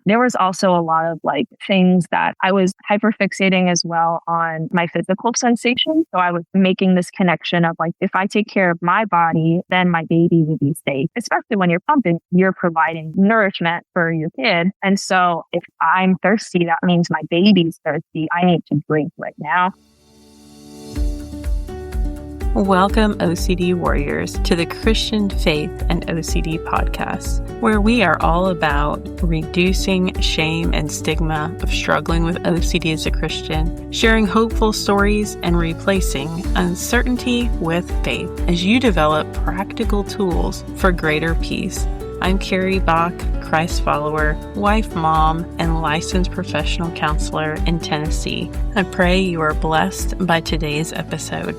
there was also a lot of like things that I was hyperfixating as well on my physical sensation. So I was making this connection of like, if I take care of my body, then my baby will be safe. Especially when you're pumping, you're providing nourishment for your kid. And so if I'm thirsty, that means my baby's thirsty. I need to drink right now. Welcome, OCD warriors, to the Christian Faith and OCD podcast, where we are all about reducing shame and stigma of struggling with OCD as a Christian, sharing hopeful stories, and replacing uncertainty with faith as you develop practical tools for greater peace. I'm Carrie Bach, Christ follower, wife, mom, and licensed professional counselor in Tennessee. I pray you are blessed by today's episode.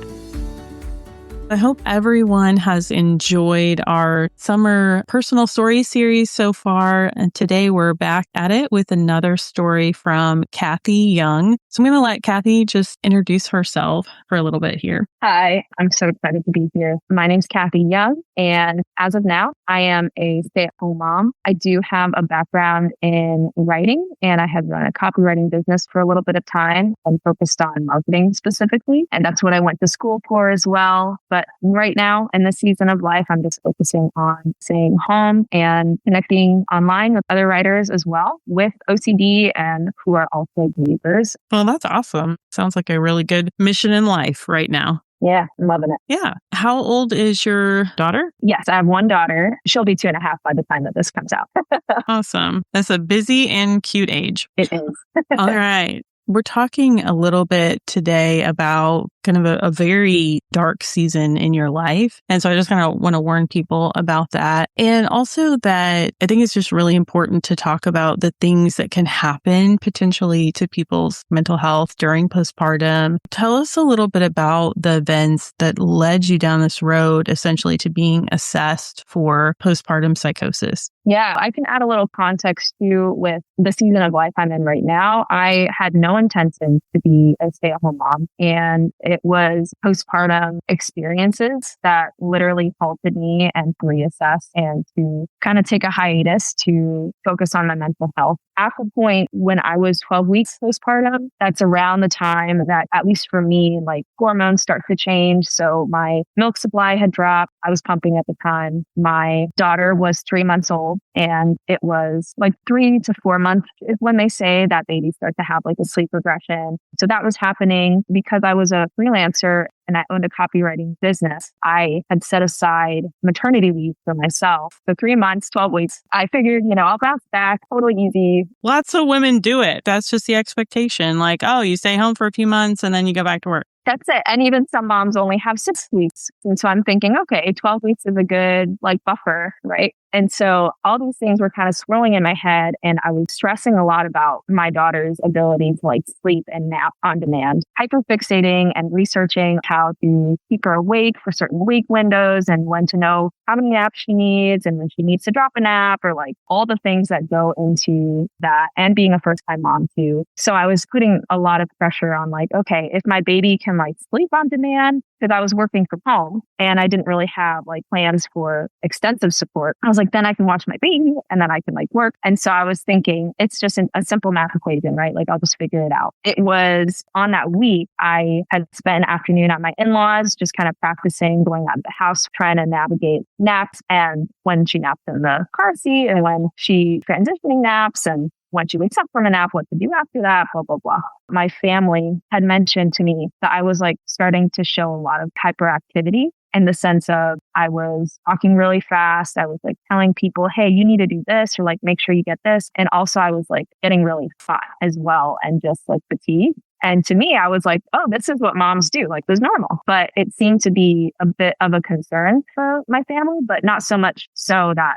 I hope everyone has enjoyed our summer personal story series so far. And today we're back at it with another story from Kathy Young. So I'm going to let Kathy just introduce herself for a little bit here. Hi, I'm so excited to be here. My name's Kathy Young, and as of now, I am a stay-at-home mom. I do have a background in writing, and I had run a copywriting business for a little bit of time and focused on marketing specifically. And that's what I went to school for as well. But right now, in this season of life, I'm just focusing on staying home and connecting online with other writers as well with OCD and who are also believers. Well, that's awesome. Sounds like a really good mission in life right now. Yeah, I'm loving it. Yeah. How old is your daughter? Yes, I have one daughter. She'll be 2.5 by the time that this comes out. Awesome. That's a busy and cute age. It is. All right. We're talking a little bit today about kind of a very dark season in your life. And so I just kind of want to warn people about that. And also that I think it's just really important to talk about the things that can happen potentially to people's mental health during postpartum. Tell us a little bit about the events that led you down this road, essentially to being assessed for postpartum psychosis. Yeah, I can add a little context too with the season of life I'm in right now. I had no intention to be a stay-at-home mom, and it was postpartum experiences that literally halted me and to reassess and to kind of take a hiatus to focus on my mental health. At the point when I was 12 weeks postpartum, that's around the time that, at least for me, like hormones start to change. So my milk supply had dropped. I was pumping at the time. My daughter was 3 months old, and it was like 3 to 4 months is when they say that babies start to have like a sleep regression. So that was happening because I was a freelancer and I owned a copywriting business. I had set aside maternity leave for myself. So 3 months, 12 weeks, I figured, I'll bounce back, totally easy. Lots of women do it. That's just the expectation. Like, oh, you stay home for a few months and then you go back to work. That's it. And even some moms only have 6 weeks. And so I'm thinking, okay, 12 weeks is a good buffer, right? And so all these things were kind of swirling in my head, and I was stressing a lot about my daughter's ability to sleep and nap on demand, hyperfixating and researching how to keep her awake for certain wake windows and when to know how many naps she needs and when she needs to drop a nap, or all the things that go into that, and being a first-time mom too. So I was putting a lot of pressure on okay, if my baby can sleep on demand, because I was working from home and I didn't really have plans for extensive support. I was then I can watch my baby and then I can work. And so I was thinking it's just a simple math equation, right? I'll just figure it out. It was on that week, I had spent an afternoon at my in-laws, just kind of practicing going out of the house, trying to navigate naps, and when she naps in the car seat and when she transitioning naps and when she wakes up from a nap, what to do after that, blah, blah, blah. My family had mentioned to me that I was starting to show a lot of hyperactivity, in the sense of I was talking really fast. I was telling people, hey, you need to do this, or make sure you get this. And also I was getting really fat as well, and just fatigued. And to me, I was oh, this is what moms do. This is normal. But it seemed to be a bit of a concern for my family, but not so much so that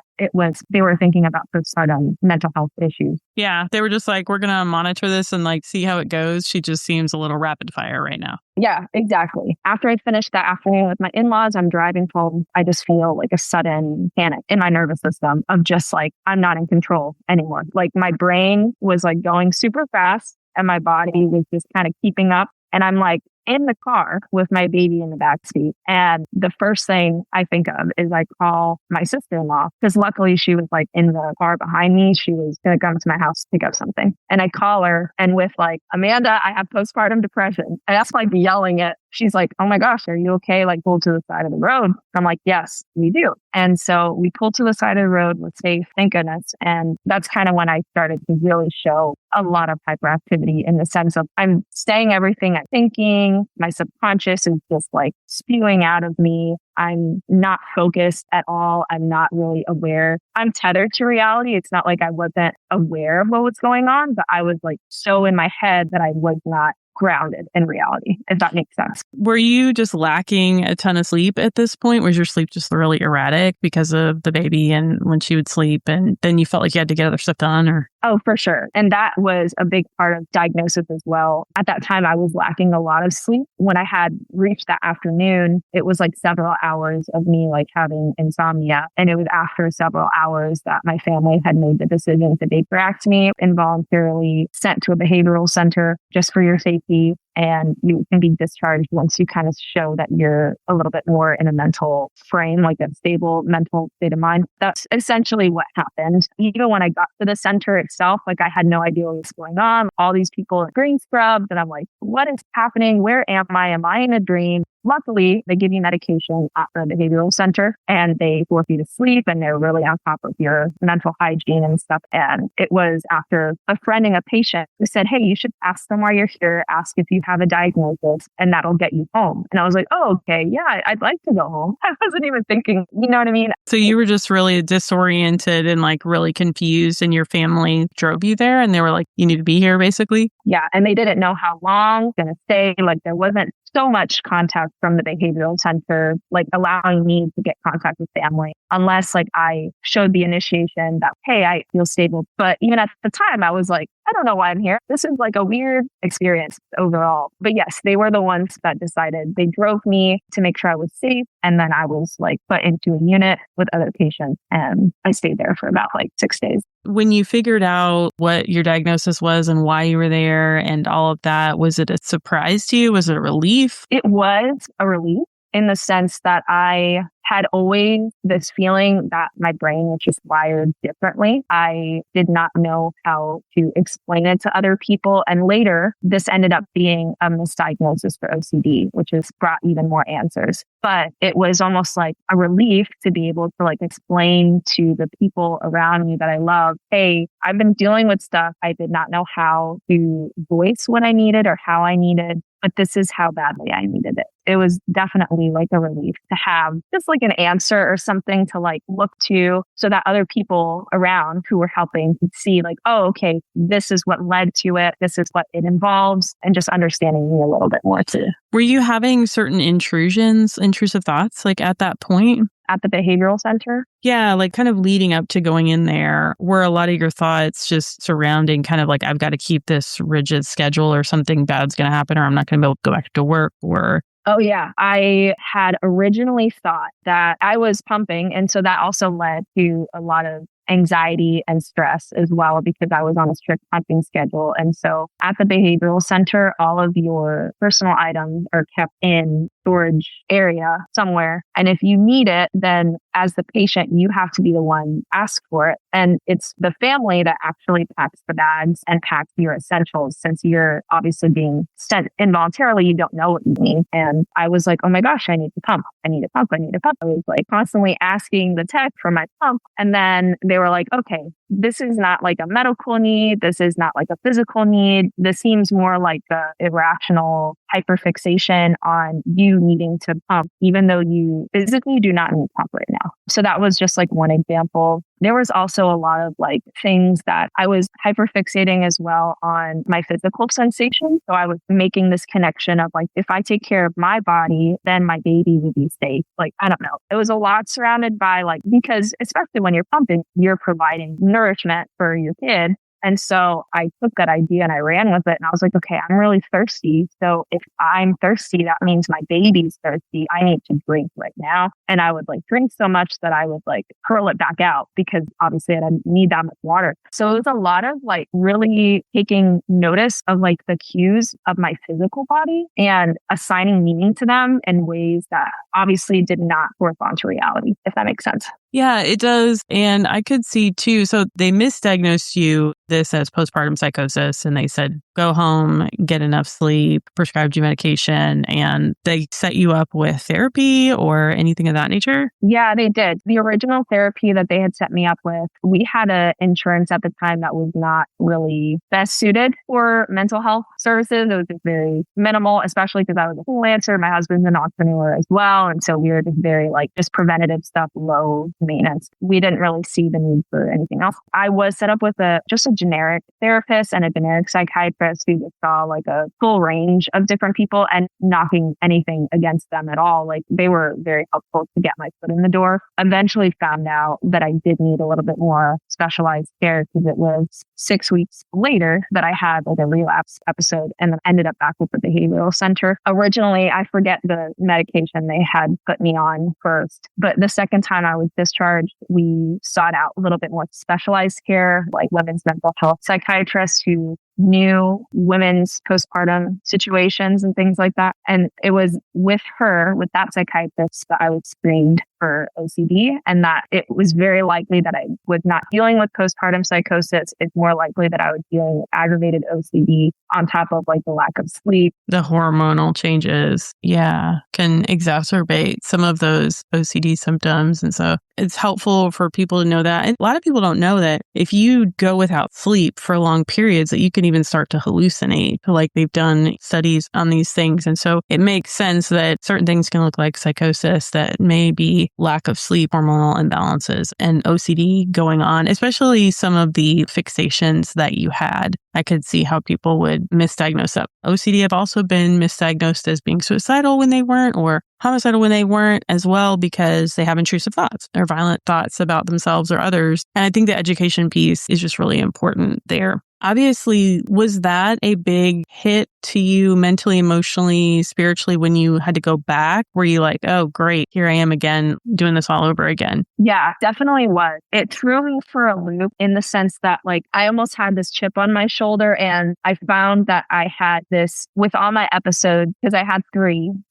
they were thinking about postpartum mental health issues. Yeah. They were just we're going to monitor this and see how it goes. She just seems a little rapid fire right now. Yeah, exactly. After I finished that afternoon with my in-laws, I'm driving home. I just feel a sudden panic in my nervous system of just I'm not in control anymore. My brain was going super fast, and my body was just kind of keeping up. And I'm in the car with my baby in the backseat. And the first thing I think of is I call my sister-in-law, because luckily she was like in the car behind me. She was going to come to my house to pick up something. And I call her and with like, Amanda, I have postpartum depression. And that's like yelling it. She's like, oh my gosh, are you okay? Like pull to the side of the road. I'm like, yes, we do. And so we pulled to the side of the road. We're safe, thank goodness. And that's kind of when I started to really show a lot of hyperactivity in the sense of I'm saying everything I'm thinking. My subconscious is just like spewing out of me. I'm not focused at all. I'm not really aware. I'm tethered to reality. It's not like I wasn't aware of what was going on, but I was like so in my head that I was not grounded in reality, if that makes sense. Were you just lacking a ton of sleep at this point? Was your sleep just really erratic because of the baby and when she would sleep and then you felt like you had to get other stuff done or? Oh, for sure. And that was a big part of diagnosis as well. At that time, I was lacking a lot of sleep. When I had reached that afternoon, it was like several hours of me like having insomnia. And it was after several hours that my family had made the decision to babyract me, involuntarily sent to a behavioral center just for your safety. And you can be discharged once you kind of show that you're a little bit more in a mental frame, like a stable mental state of mind. That's essentially what happened. Even when I got to the center itself, like I had no idea what was going on. All these people in green scrubs, and I'm like, what is happening? Where am I? Am I in a dream? Luckily, they give you medication at the behavioral center and they force you to sleep and they're really on top of your mental hygiene and stuff. And it was after befriending a patient who said, hey, you should ask them why you're here, ask if you have a diagnosis and that'll get you home. And I was like, oh, okay, yeah, I'd like to go home. I wasn't even thinking, you know what I mean? So you were just really disoriented and like really confused and your family drove you there and they were like, you need to be here basically? Yeah. And they didn't know how long going to stay. Like there wasn't so much contact from the behavioral center, like allowing me to get contact with family, unless like I showed the initiation that, hey, I feel stable. But even at the time, I was like, I don't know why I'm here. This is like a weird experience overall. But yes, they were the ones that decided. They drove me to make sure I was safe. And then I was like put into a unit with other patients. And I stayed there for about like 6 days. When you figured out what your diagnosis was and why you were there and all of that, was it a surprise to you? Was it a relief? It was a relief in the sense that I had always this feeling that my brain was just wired differently. I did not know how to explain it to other people. And later, this ended up being a misdiagnosis for OCD, which has brought even more answers. But it was almost like a relief to be able to like explain to the people around me that I love, hey, I've been dealing with stuff. I did not know how to voice what I needed or how I needed, but this is how badly I needed it. It was definitely like a relief to have just like an answer or something to like look to so that other people around who were helping could see like, oh, okay, this is what led to it. This is what it involves, and just understanding me a little bit more too. Were you having certain intrusive thoughts like at that point? At the behavioral center? Yeah, like kind of leading up to going in there, were a lot of your thoughts just surrounding kind of like, I've got to keep this rigid schedule or something bad's going to happen or I'm not going to be able to go back to work or... Oh, yeah. I had originally thought that I was pumping. And so that also led to a lot of anxiety and stress as well, because I was on a strict pumping schedule. And so at the behavioral center, all of your personal items are kept in storage area somewhere. And if you need it, then as the patient, you have to be the one ask for it. And it's the family that actually packs the bags and packs your essentials. Since you're obviously being sent involuntarily, you don't know what you need. And I was like, oh my gosh, I need to pump. I need a pump. I need a pump. I was like constantly asking the tech for my pump. And then they were like, okay, this is not like a medical need. This is not like a physical need. This seems more like the irrational hyperfixation on you needing to pump, even though you physically do not need to pump right now. So that was just like one example. There was also a lot of like things that I was hyperfixating as well on my physical sensations. So I was making this connection of like, if I take care of my body, then my baby will be safe. Like, I don't know. It was a lot surrounded by like, because especially when you're pumping, you're providing nourishment for your kid. And so I took that idea and I ran with it. And I was like, okay, I'm really thirsty. So if I'm thirsty, that means my baby's thirsty. I need to drink right now. And I would like drink so much that I would like hurl it back out because obviously I didn't need that much water. So it was a lot of like really taking notice of like the cues of my physical body and assigning meaning to them in ways that obviously did not correspond to reality, if that makes sense. Yeah, it does. And I could see too. So they misdiagnosed you this as postpartum psychosis, and they said, go home, get enough sleep, prescribed you medication, and they set you up with therapy or anything of that nature? Yeah, they did. The original therapy that they had set me up with, we had an insurance at the time that was not really best suited for mental health services. It was just very minimal, especially because I was a freelancer. My husband's an entrepreneur as well. And so we were just very like just preventative stuff, low maintenance. We didn't really see the need for anything else. I was set up with just a generic therapist and a generic psychiatrist who just saw like a full range of different people and knocking anything against them at all. Like they were very helpful to get my foot in the door. Eventually found out that I did need a little bit more specialized care because it was 6 weeks later that I had like a relapse episode and then ended up back with the behavioral center. Originally, I forget the medication they had put me on first, but the second time I was discharged, we sought out a little bit more specialized care, like women's mental health psychiatrists who knew women's postpartum situations and things like that. And it was with that psychiatrist, that I was screened for OCD, and that it was very likely that I was not dealing with postpartum psychosis. It's more likely that I was dealing with aggravated OCD on top of like the lack of sleep. The hormonal changes, can exacerbate some of those OCD symptoms. And so it's helpful for people to know that. And a lot of people don't know that if you go without sleep for long periods, that you can even start to hallucinate. Like they've done studies on these things. And so it makes sense that certain things can look like psychosis that may be lack of sleep, hormonal imbalances, and OCD going on, especially some of the fixations that you had. I could see how people would misdiagnose that. OCD have also been misdiagnosed as being suicidal when they weren't, or homicidal when they weren't as well, because they have intrusive thoughts or violent thoughts about themselves or others. And I think the education piece is just really important there. Obviously, was that a big hit to you mentally, emotionally, spiritually when you had to go back? Were you like, oh, great, here I am again, doing this all over again? Yeah, definitely was. It threw me for a loop in the sense that like I almost had this chip on my shoulder, and I found that I had this with all my episodes, because I had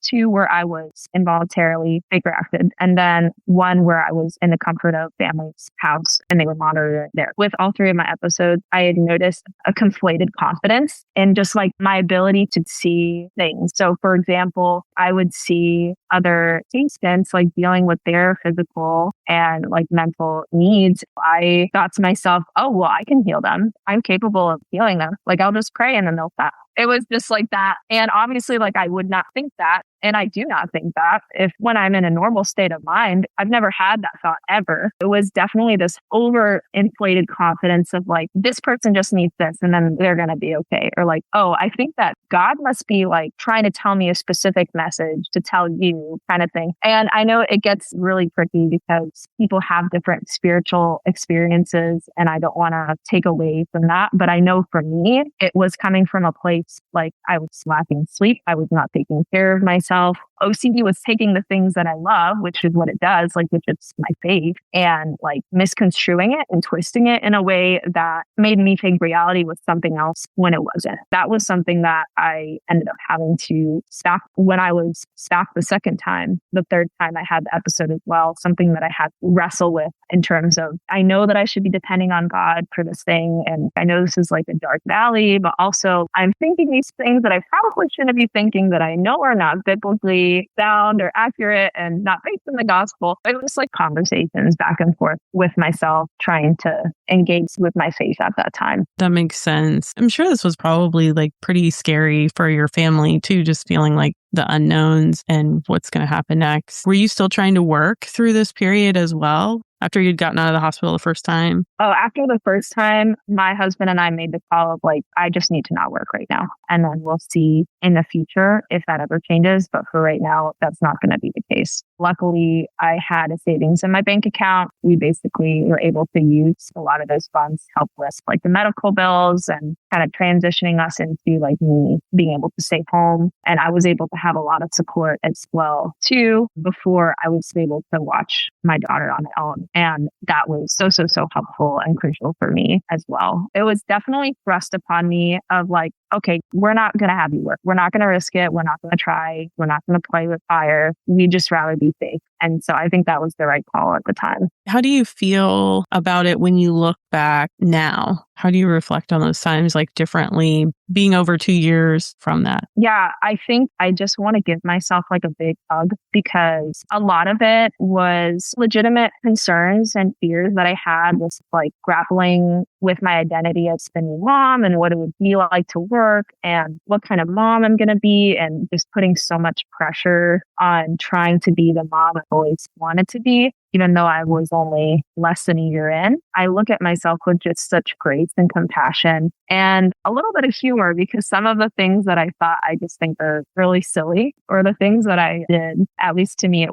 two where I was involuntarily figure-acted, and then one where I was in the comfort of family's house and they were monitoring there. With all three of my episodes, I had noticed a conflated confidence in just like my ability to see things. So for example, I would see other patients like dealing with their physical and like mental needs. I thought to myself, oh, well, I can heal them. I'm capable of healing them. Like I'll just pray and then they'll stop. It was just like that. And obviously, like I would not think that. And I do not think that if when I'm in a normal state of mind, I've never had that thought ever. It was definitely this overinflated confidence of like, this person just needs this and then they're going to be okay. Or like, oh, I think that God must be like trying to tell me a specific message to tell you kind of thing. And I know it gets really tricky because people have different spiritual experiences and I don't want to take away from that. But I know for me, it was coming from a place like I was lacking sleep. I was not taking care of myself. OCD was taking the things that I love, which is what it does, like which is my faith, and like misconstruing it and twisting it in a way that made me think reality was something else when it wasn't. That was something that I ended up having to stop when I was stopped the second time. The third time I had the episode as well, something that I had to wrestle with in terms of, I know that I should be depending on God for this thing. And I know this is like a dark valley, but also I'm thinking these things that I probably shouldn't be thinking that I know are not biblically sound or accurate and not based in the gospel. It was like conversations back and forth with myself, trying to engage with my faith at that time. That makes sense. I'm sure this was probably like pretty scary for your family too, just feeling like the unknowns and what's going to happen next. Were you still trying to work through this period as well? after you'd gotten out of the hospital the first time? Oh, after the first time, my husband and I made the call of like, I just need to not work right now. And then we'll see in the future if that ever changes. But for right now, that's not going to be the case. Luckily, I had a savings in my bank account. We basically were able to use a lot of those funds to help with like the medical bills and kind of transitioning us into like me being able to stay home. And I was able to have a lot of support as well too before I was able to watch my daughter on my own. And that was so helpful and crucial for me as well. It was definitely thrust upon me of like, okay, we're not going to have you work. We're not going to risk it. We're not going to try. We're not going to play with fire. We'd just rather be safe. And so I think that was the right call at the time. How do you feel about it when you look back now? How do you reflect on those times like differently, being over 2 years from that? Yeah, I think I just want to give myself like a big hug because a lot of it was legitimate concerns and fears that I had with like grappling with my identity as the new mom and what it would be like to work and what kind of mom I'm going to be, and just putting so much pressure on trying to be the mom I always wanted to be. Even though I was only less than a year in, I look at myself with just such grace and compassion and a little bit of humor, because some of the things that I thought I just think are really silly, or the things that I did, at least to me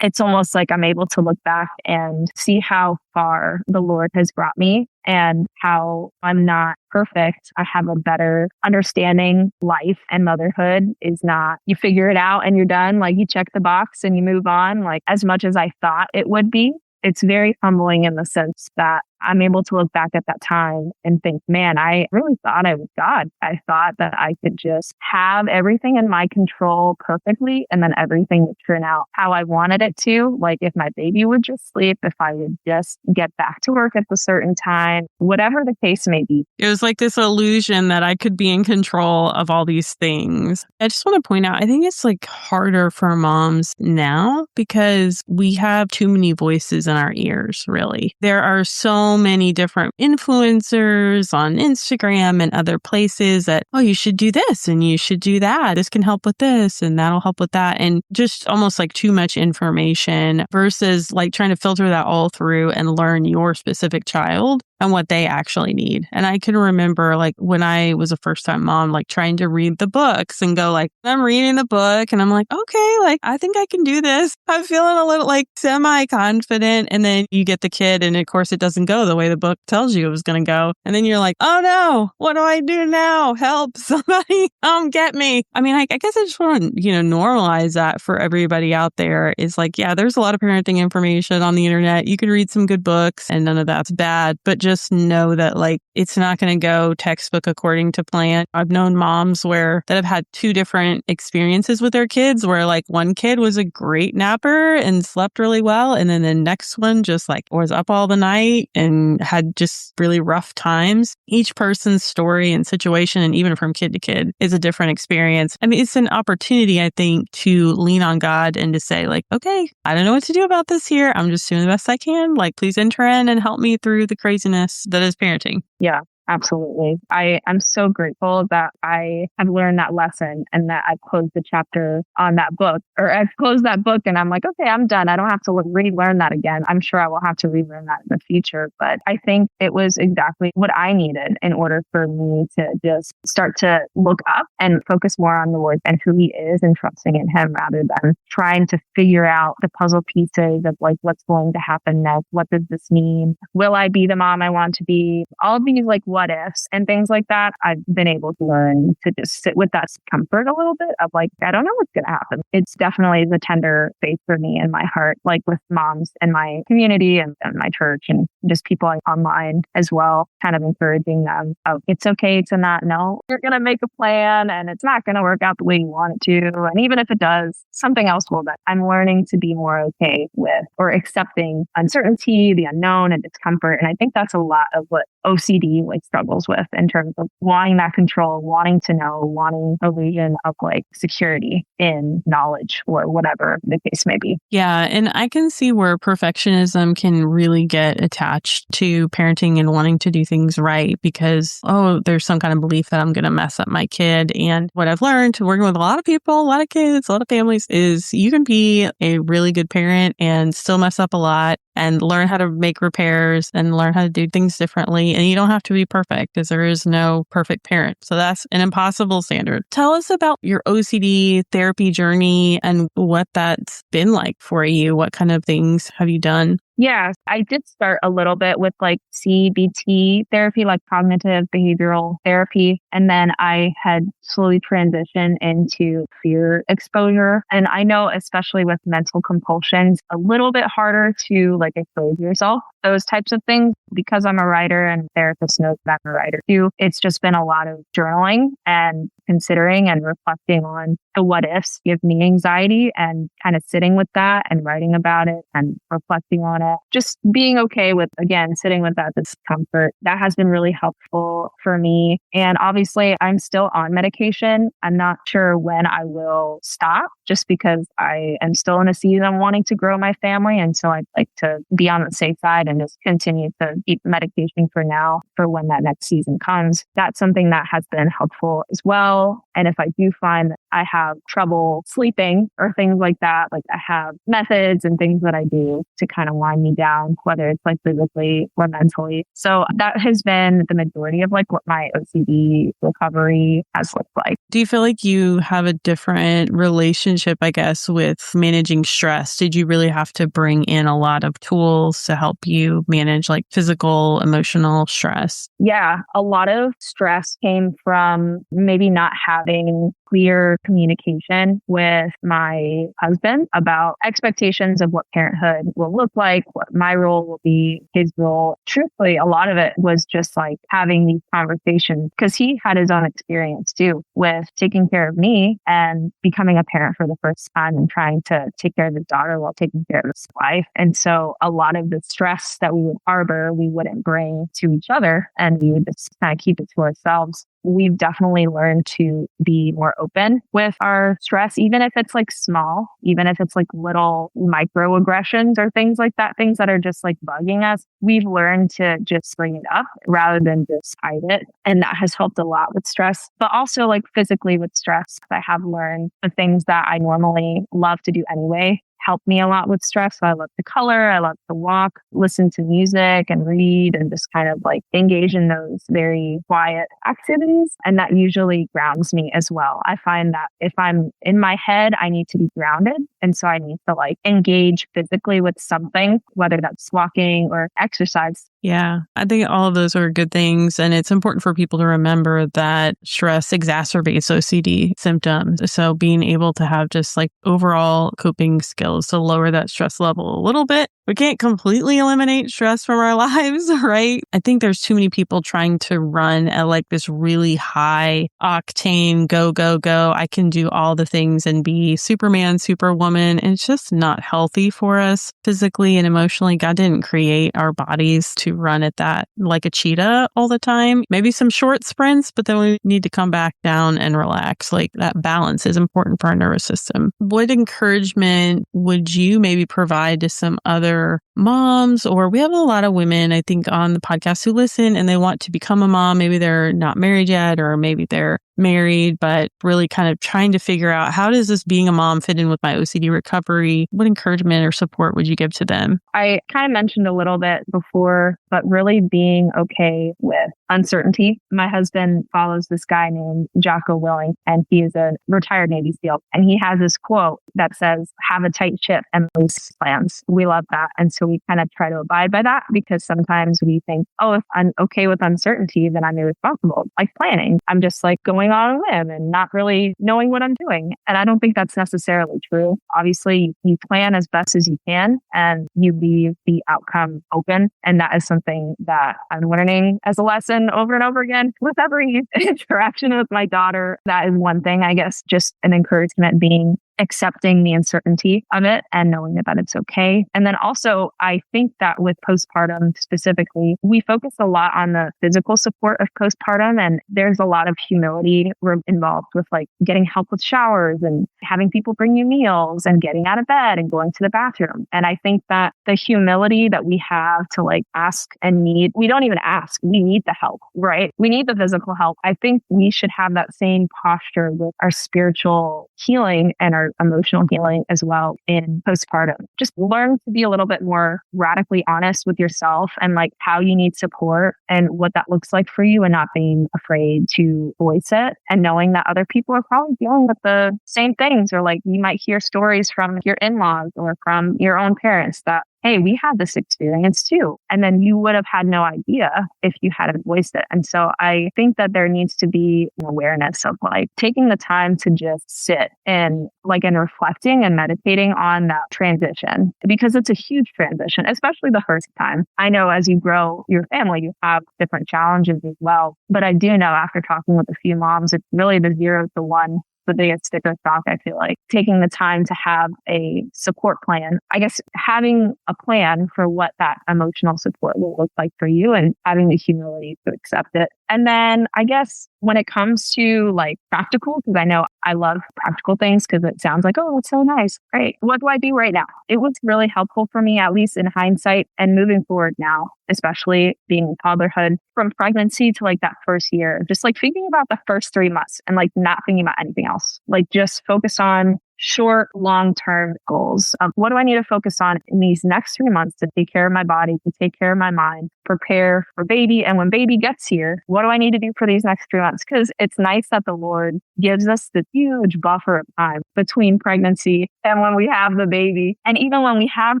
it's almost like I'm able to look back and see how far the Lord has brought me and how I'm not perfect. I have a better understanding. Life and motherhood is not, you figure it out and you're done. Like you check the box and you move on, like as much as I thought it would be. It's very humbling in the sense that I'm able to look back at that time and think, man, I really thought I was God. I thought that I could just have everything in my control perfectly and then everything would turn out how I wanted it to. Like if my baby would just sleep, if I would just get back to work at the certain time, whatever the case may be. It was like this illusion that I could be in control of all these things. I just want to point out, I think it's like harder for moms now because we have too many voices in our ears, really. There are so many different influencers on Instagram and other places that, oh, you should do this and you should do that. This can help with this and that'll help with that. And just almost like too much information versus like trying to filter that all through and learn your specific child and what they actually need. And I can remember like when I was a first time mom, like trying to read the books and go like, I'm reading the book and I'm like, okay, like I think I can do this. I'm feeling a little like semi-confident. And then you get the kid and of course it doesn't go the way the book tells you it was going to go. And then you're like, oh no, what do I do now? Help, somebody get me. I mean, I guess I just want to, normalize that for everybody out there. Is like, yeah, there's a lot of parenting information on the internet. You can read some good books and none of that's bad, but just know that like it's not going to go textbook according to plan. I've known moms that have had two different experiences with their kids where like one kid was a great napper and slept really well. And then the next one just like was up all the night and had just really rough times. Each person's story and situation, and even from kid to kid, is a different experience. I mean, it's an opportunity, I think, to lean on God and to say like, okay, I don't know what to do about this here. I'm just doing the best I can. Like, please enter in and help me through the craziness that is parenting. Yeah. Absolutely. I'm so grateful that I have learned that lesson and that I've closed the chapter on that book, or I've closed that book and I'm like, okay, I'm done. I don't have to relearn that again. I'm sure I will have to relearn that in the future. But I think it was exactly what I needed in order for me to just start to look up and focus more on the Lord and who He is and trusting in Him rather than trying to figure out the puzzle pieces of like what's going to happen next. What does this mean? Will I be the mom I want to be? All of these like what ifs and things like that, I've been able to learn to just sit with that comfort a little bit of like, I don't know what's going to happen. It's definitely the tender faith for me in my heart, like with moms in my community and my church and just people online as well, kind of encouraging them of it's okay to not know. You're going to make a plan and it's not going to work out the way you want it to. And even if it does, something else will. That I'm learning to be more okay with or accepting uncertainty, the unknown and discomfort. And I think that's a lot of what OCD like struggles with in terms of wanting that control, wanting to know, wanting a illusion of like security in knowledge or whatever the case may be. Yeah. And I can see where perfectionism can really get attached attached to parenting and wanting to do things right because, oh, there's some kind of belief that I'm going to mess up my kid. And what I've learned working with a lot of people, a lot of kids, a lot of families is you can be a really good parent and still mess up a lot and learn how to make repairs and learn how to do things differently. And you don't have to be perfect because there is no perfect parent. So that's an impossible standard. Tell us about your OCD therapy journey and what that's been like for you. What kind of things have you done? Yeah, I did start a little bit with like CBT therapy, like cognitive behavioral therapy. And then I had slowly transitioned into fear exposure. And I know, especially with mental compulsions, a little bit harder to like expose yourself, those types of things. Because I'm a writer and a therapist knows that I'm a writer too, it's just been a lot of journaling and considering and reflecting on the what ifs give me anxiety and kind of sitting with that and writing about it and reflecting on it. Just being okay with, again, sitting with that discomfort. That has been really helpful for me. And obviously, I'm still on medication. I'm not sure when I will stop just because I am still in a season wanting to grow my family. And so I'd like to be on the safe side and just continue to keep medication for now for when that next season comes. That's something that has been helpful as well. And if I do find that I have trouble sleeping or things like that, like I have methods and things that I do to kind of wind me down, whether it's like physically or mentally. So that has been the majority of like what my OCD recovery has looked like. Do you feel like you have a different relationship, I guess, with managing stress? Did you really have to bring in a lot of tools to help you manage like physical, emotional stress? Yeah, a lot of stress came from maybe not having clear communication with my husband about expectations of what parenthood will look like, what my role will be, his role. Truthfully, a lot of it was just like having these conversations because he had his own experience too with taking care of me and becoming a parent for the first time and trying to take care of his daughter while taking care of his wife. And so a lot of the stress that we would harbor, we wouldn't bring to each other and we would just kind of keep it to ourselves. We've definitely learned to be more open with our stress, even if it's like small, even if it's like little microaggressions or things like that, things that are just like bugging us. We've learned to just bring it up rather than just hide it. And that has helped a lot with stress, but also like physically with stress. I have learned the things that I normally love to do anyway help me a lot with stress. So I love to color, I love to walk, listen to music and read and just kind of like engage in those very quiet activities. And that usually grounds me as well. I find that if I'm in my head, I need to be grounded. And so I need to like engage physically with something, whether that's walking or exercise. Yeah, I think all of those are good things. And it's important for people to remember that stress exacerbates OCD symptoms. So being able to have just like overall coping skills to lower that stress level a little bit. We can't completely eliminate stress from our lives, right? I think there's too many people trying to run at like this really high octane, go, go, go. I can do all the things and be Superman, Superwoman. And it's just not healthy for us physically and emotionally. God didn't create our bodies to run at that like a cheetah all the time. Maybe some short sprints, but then we need to come back down and relax. Like that balance is important for our nervous system. What encouragement would you maybe provide to some other moms? Or we have a lot of women, I think, on the podcast who listen and they want to become a mom. Maybe they're not married yet, or maybe they're married, but really kind of trying to figure out how does this being a mom fit in with my OCD recovery? What encouragement or support would you give to them? I kind of mentioned a little bit before, but really being okay with uncertainty. My husband follows this guy named Jocko Willing, and he is a retired Navy SEAL. And he has this quote that says, have a tight ship and loose plans. We love that. And so we kind of try to abide by that because sometimes we think, oh, if I'm okay with uncertainty, then I'm irresponsible. Like planning, I'm just like going on a limb and not really knowing what I'm doing. And I don't think that's necessarily true. Obviously, you plan as best as you can and you leave the outcome open. And that is something that I'm learning as a lesson over and over again with every interaction with my daughter. That is one thing, I guess, just an encouragement being accepting the uncertainty of it and knowing that it's okay. And then also, I think that with postpartum specifically, we focus a lot on the physical support of postpartum, and there's a lot of humility involved with like getting help with showers and having people bring you meals and getting out of bed and going to the bathroom. And I think that the humility that we have to like ask and need, we don't even ask, we need the help, right? We need the physical help. I think we should have that same posture with our spiritual healing and our emotional healing as well in postpartum. Just learn to be a little bit more radically honest with yourself and like how you need support and what that looks like for you, and not being afraid to voice it, and knowing that other people are probably dealing with the same things, or like you might hear stories from your in-laws or from your own parents that, hey, we had this experience too. And then you would have had no idea if you hadn't voiced it. And so I think that there needs to be an awareness of like taking the time to just sit and reflecting and meditating on that transition, because it's a huge transition, especially the first time. I know as you grow your family, you have different challenges as well. But I do know after talking with a few moms, it's really the 0 to 1 the biggest sticker shock. I feel like taking the time to have a support plan, I guess having a plan for what that emotional support will look like for you, and having the humility to accept it. And then I guess when it comes to like practical, because I know I love practical things because it sounds like, oh, that's so nice. Great. What do I do right now? It was really helpful for me, at least in hindsight and moving forward now, especially being in toddlerhood, from pregnancy to like that first year, just like thinking about the first 3 months and like not thinking about anything else, like just focus on short, long-term goals of what do I need to focus on in these next 3 months to take care of my body, to take care of my mind, prepare for baby. And when baby gets here, what do I need to do for these next 3 months? Because it's nice that the Lord gives us the huge buffer of time between pregnancy and when we have the baby. And even when we have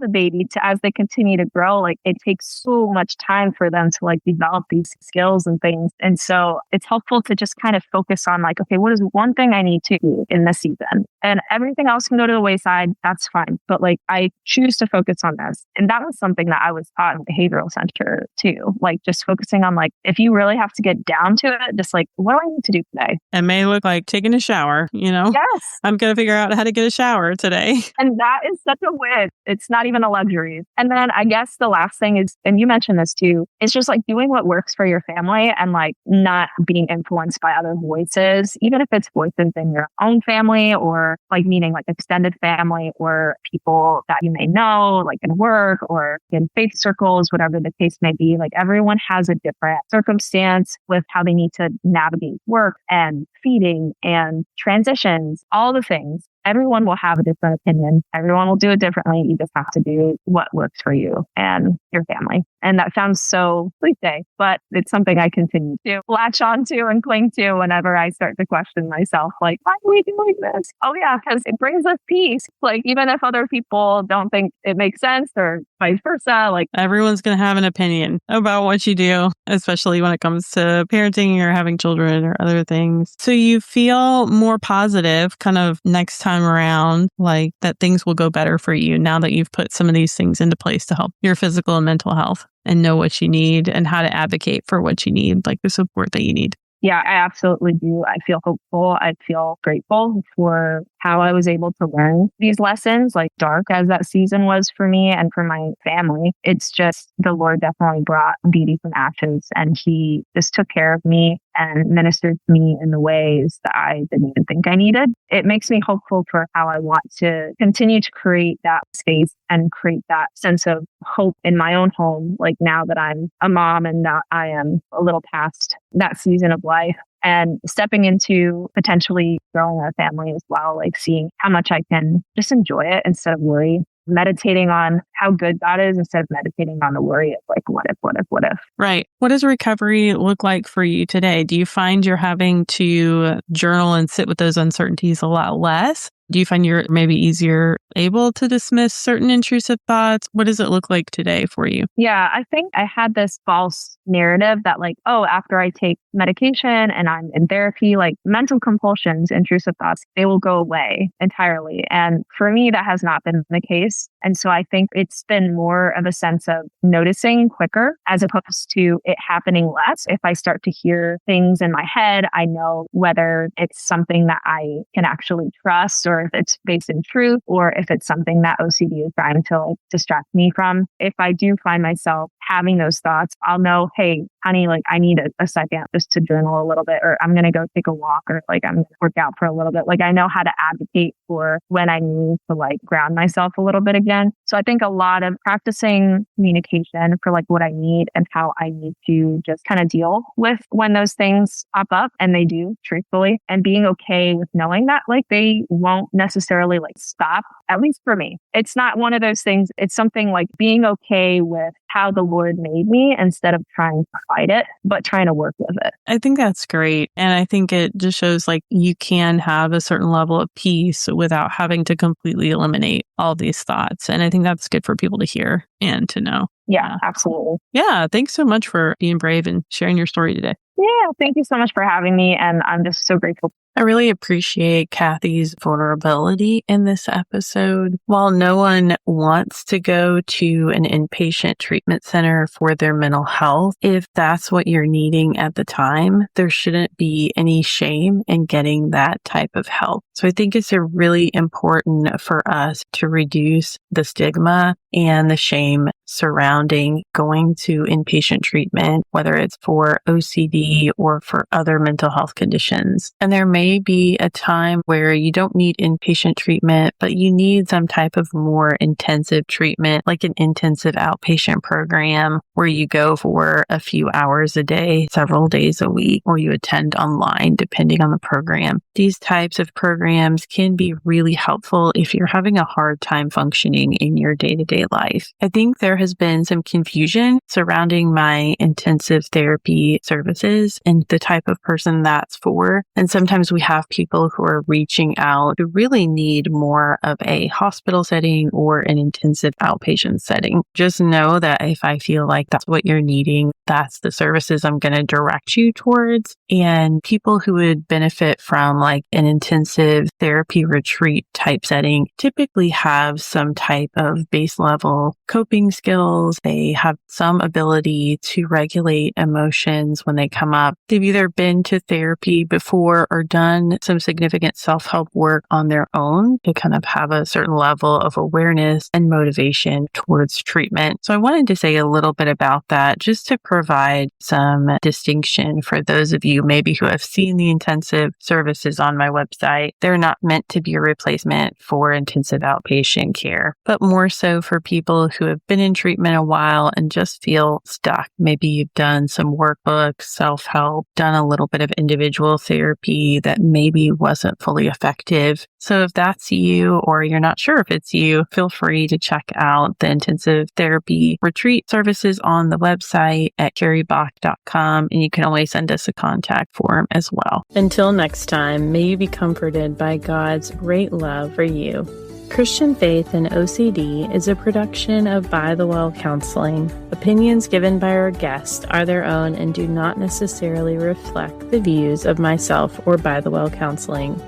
the baby, as they continue to grow, like it takes so much time for them to like develop these skills and things. And so it's helpful to just kind of focus on like, okay, what is one thing I need to do in this season? And everything else can go to the wayside. That's fine. But like, I choose to focus on this. And that was something that I was taught in behavioral center too. Like just focusing on like, if you really have to get down to it, just like, what do I need to do today? It may look like taking a shower, you know? Yes. I'm going to figure out how to get a shower today. And that is such a win. It's not even a luxury. And then I guess the last thing is, and you mentioned this too, is just like doing what works for your family and like not being influenced by other voices, even if it's voices in your own family or like meaning like extended family or people that you may know, like in work or in faith circles, whatever the case may be. Like everyone has a different circumstance with how they need to navigate work and feeding and transitions, all the things. Everyone will have a different opinion. Everyone will do it differently. You just have to do what works for you and your family. And that sounds so cliche, but it's something I continue to latch onto and cling to whenever I start to question myself. Like, why are we doing this? Oh yeah, because it brings us peace. Like even if other people don't think it makes sense or vice versa, like everyone's going to have an opinion about what you do, especially when it comes to parenting or having children or other things. So you feel more positive kind of next time around, like that things will go better for you now that you've put some of these things into place to help your physical and mental health and know what you need and how to advocate for what you need, like the support that you need. Yeah, I absolutely do. I feel hopeful. I feel grateful for how I was able to learn these lessons, like dark as that season was for me and for my family. It's just the Lord definitely brought beauty from ashes, and he just took care of me and ministered to me in the ways that I didn't even think I needed. It makes me hopeful for how I want to continue to create that space and create that sense of hope in my own home, like now that I'm a mom and that I am a little past that season of life. And stepping into potentially growing a family as well, like seeing how much I can just enjoy it instead of worry, meditating on how good God is instead of meditating on the worry of like, what if? Right. What does recovery look like for you today? Do you find you're having to journal and sit with those uncertainties a lot less? Do you find you're maybe easier able to dismiss certain intrusive thoughts? What does it look like today for you? Yeah, I think I had this false narrative that like, oh, after I take medication and I'm in therapy, like mental compulsions, intrusive thoughts, they will go away entirely. And for me, that has not been the case. And so I think it's been more of a sense of noticing quicker as opposed to it happening less. If I start to hear things in my head, I know whether it's something that I can actually trust or sure if it's based in truth or if it's something that OCD is trying to like distract me from. If I do find myself having those thoughts, I'll know, hey, honey, like I need a second just to journal a little bit, or I'm going to go take a walk, or like I'm going to work out for a little bit. Like I know how to advocate for when I need to like ground myself a little bit again. So I think a lot of practicing communication for like what I need and how I need to just kind of deal with when those things pop up, and they do, truthfully, and being okay with knowing that like they won't necessarily like stop, at least for me. It's not one of those things. It's something like being okay with how the Lord made me instead of trying to fight it, but trying to work with it. I think that's great. And I think it just shows like you can have a certain level of peace without having to completely eliminate all these thoughts. And I think that's good for people to hear and to know. Yeah, absolutely. Yeah. Thanks so much for being brave and sharing your story today. Yeah, thank you so much for having me. And I'm just so grateful. I really appreciate Kathy's vulnerability in this episode. While no one wants to go to an inpatient treatment center for their mental health, if that's what you're needing at the time, there shouldn't be any shame in getting that type of help. So I think it's really important for us to reduce the stigma and the shame surrounding going to inpatient treatment, whether it's for OCD or for other mental health conditions. And there may be a time where you don't need inpatient treatment, but you need some type of more intensive treatment, like an intensive outpatient program where you go for a few hours a day, several days a week, or you attend online, depending on the program. These types of programs can be really helpful if you're having a hard time functioning in your day-to-day life. I think there has been some confusion surrounding my intensive therapy services and the type of person that's for. And sometimes we have people who are reaching out who really need more of a hospital setting or an intensive outpatient setting. Just know that if I feel like that's what you're needing, that's the services I'm going to direct you towards. And people who would benefit from like an intensive therapy retreat type setting typically have some type of base level coping skills. They have some ability to regulate emotions when they come up. They've either been to therapy before or done some significant self-help work on their own to kind of have a certain level of awareness and motivation towards treatment. So I wanted to say a little bit about that just to provide some distinction for those of you maybe who have seen the intensive services on my website. They're not meant to be a replacement for intensive outpatient care, but more so for people who have been in treatment a while and just feel stuck. Maybe you've done some workbooks, self-help, done a little bit of individual therapy that maybe wasn't fully effective. So if that's you, or you're not sure if it's you, feel free to check out the intensive therapy retreat services on the website at carriebach.com, and you can always send us a contact form as well. Until next time, may you be comforted by God's great love for you. Christian Faith and OCD is a production of By the Well Counseling. Opinions given by our guests are their own and do not necessarily reflect the views of myself or By the Well Counseling.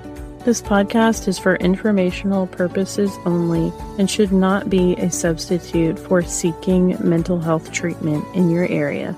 This podcast is for informational purposes only and should not be a substitute for seeking mental health treatment in your area.